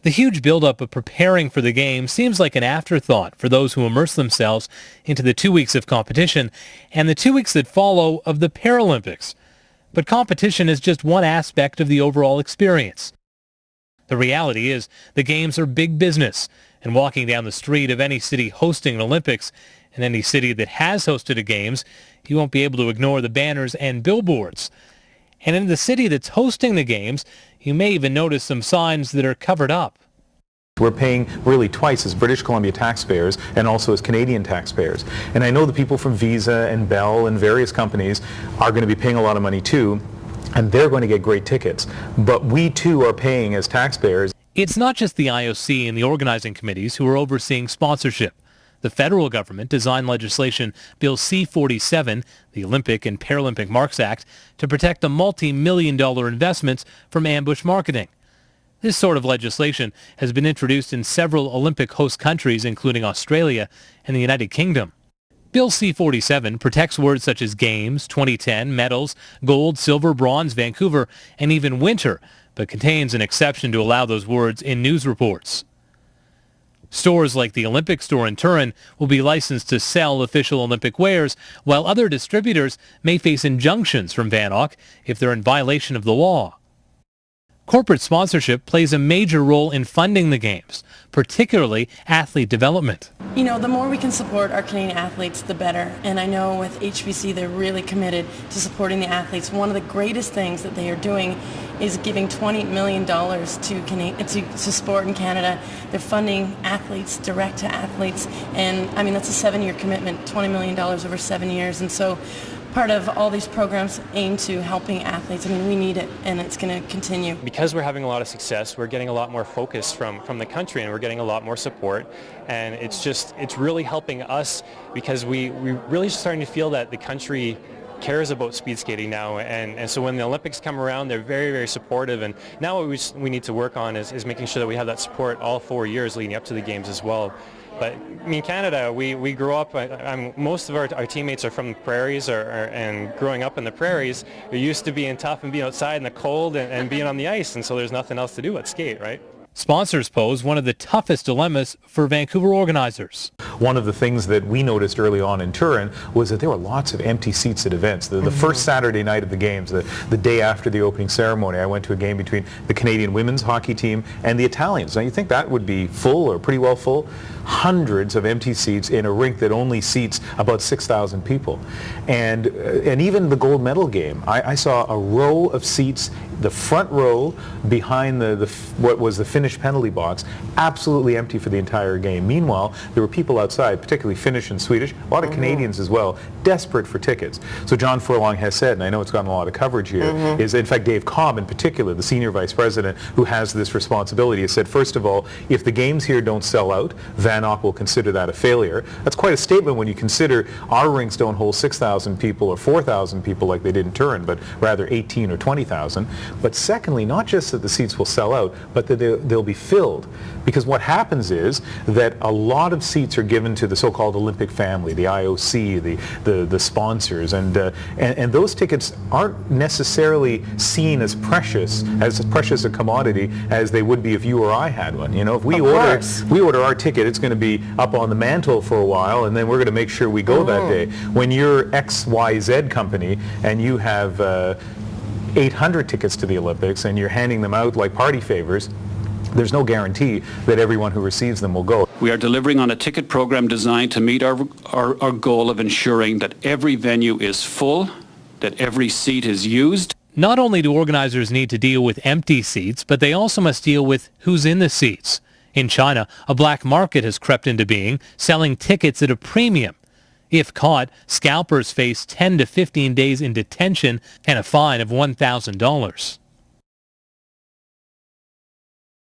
The huge buildup of preparing for the Games seems like an afterthought for those who immerse themselves into the 2 weeks of competition and the 2 weeks that follow of the Paralympics. But competition is just one aspect of the overall experience. The reality is the Games are big business, and walking down the street of any city hosting an Olympics and any city that has hosted a Games, you won't be able to ignore the banners and billboards. And in the city that's hosting the Games, you may even notice some signs that are covered up. We're paying really twice as British Columbia taxpayers and also as Canadian taxpayers. And I know the people from Visa and Bell and various companies are going to be paying a lot of money too, and they're going to get great tickets. But we too are paying as taxpayers. It's not just the IOC and the organizing committees who are overseeing sponsorship. The federal government designed legislation, Bill C-47, the Olympic and Paralympic Marks Act, to protect the multi-million-dollar investments from ambush marketing. This sort of legislation has been introduced in several Olympic host countries, including Australia and the United Kingdom. Bill C-47 protects words such as Games, 2010, medals, gold, silver, bronze, Vancouver, and even winter, but contains an exception to allow those words in news reports. Stores like the Olympic store in Turin will be licensed to sell official Olympic wares, while other distributors may face injunctions from VANOC if they're in violation of the law. Corporate sponsorship plays a major role in funding the Games, particularly athlete development. You know, the more we can support our Canadian athletes, the better. And I know with HBC, they're really committed to supporting the athletes. One of the greatest things that they are doing is giving $20 million to sport in Canada. They're funding athletes, direct to athletes. And I mean, that's a 7-year commitment, $20 million over 7 years. And so part of all these programs aim to helping athletes. I mean, we need it, and it's going to continue. Because we're having a lot of success, we're getting a lot more focus from the country, and we're getting a lot more support. And it's really helping us because we really starting to feel that the country cares about speed skating now, and so when the Olympics come around, they're very, very supportive. And now what we need to work on is making sure that we have that support all 4 years leading up to the Games as well. But I mean, Canada, we grew up, most of our teammates are from the prairies, and growing up in the prairies, we're used to being tough and being outside in the cold and being on the ice, and so there's nothing else to do but skate, right? Sponsors pose one of the toughest dilemmas for Vancouver organizers. One of the things that we noticed early on in Turin was that there were lots of empty seats at events. The first Saturday night of the Games, the day after the opening ceremony, I went to a game between the Canadian women's hockey team and the Italians. Now you think that would be full or pretty well full? Hundreds of empty seats in a rink that only seats about 6,000 people. And even the gold medal game, I saw a row of seats, the front row behind what was the Finnish penalty box, absolutely empty for the entire game. Meanwhile, there were people outside, particularly Finnish and Swedish, a lot of Canadians as well, desperate for tickets. So John Furlong has said, and I know it's gotten a lot of coverage here, is in fact Dave Cobb in particular, the senior vice president who has this responsibility, has said, first of all, if the Games here don't sell out, VANOC will consider that a failure. That's quite a statement when you consider our rinks don't hold 6,000 people or 4,000 people like they did in Turin, but rather 18 or 20,000. But secondly, not just that the seats will sell out, but that they'll be filled. Because what happens is that a lot of seats are given to the so-called Olympic family, the IOC, the sponsors, and those tickets aren't necessarily seen as precious a commodity as they would be if you or I had one. You know, if we order our ticket, it's going to be up on the mantle for a while, and then we're going to make sure we go that day. When you're XYZ company and you have 800 tickets to the Olympics and you're handing them out like party favors, there's no guarantee that everyone who receives them will go. We are delivering on a ticket program designed to meet our goal of ensuring that every venue is full, that every seat is used. Not only do organizers need to deal with empty seats, but they also must deal with who's in the seats. In China, a black market has crept into being, selling tickets at a premium. If caught, scalpers face 10 to 15 days in detention and a fine of $1,000.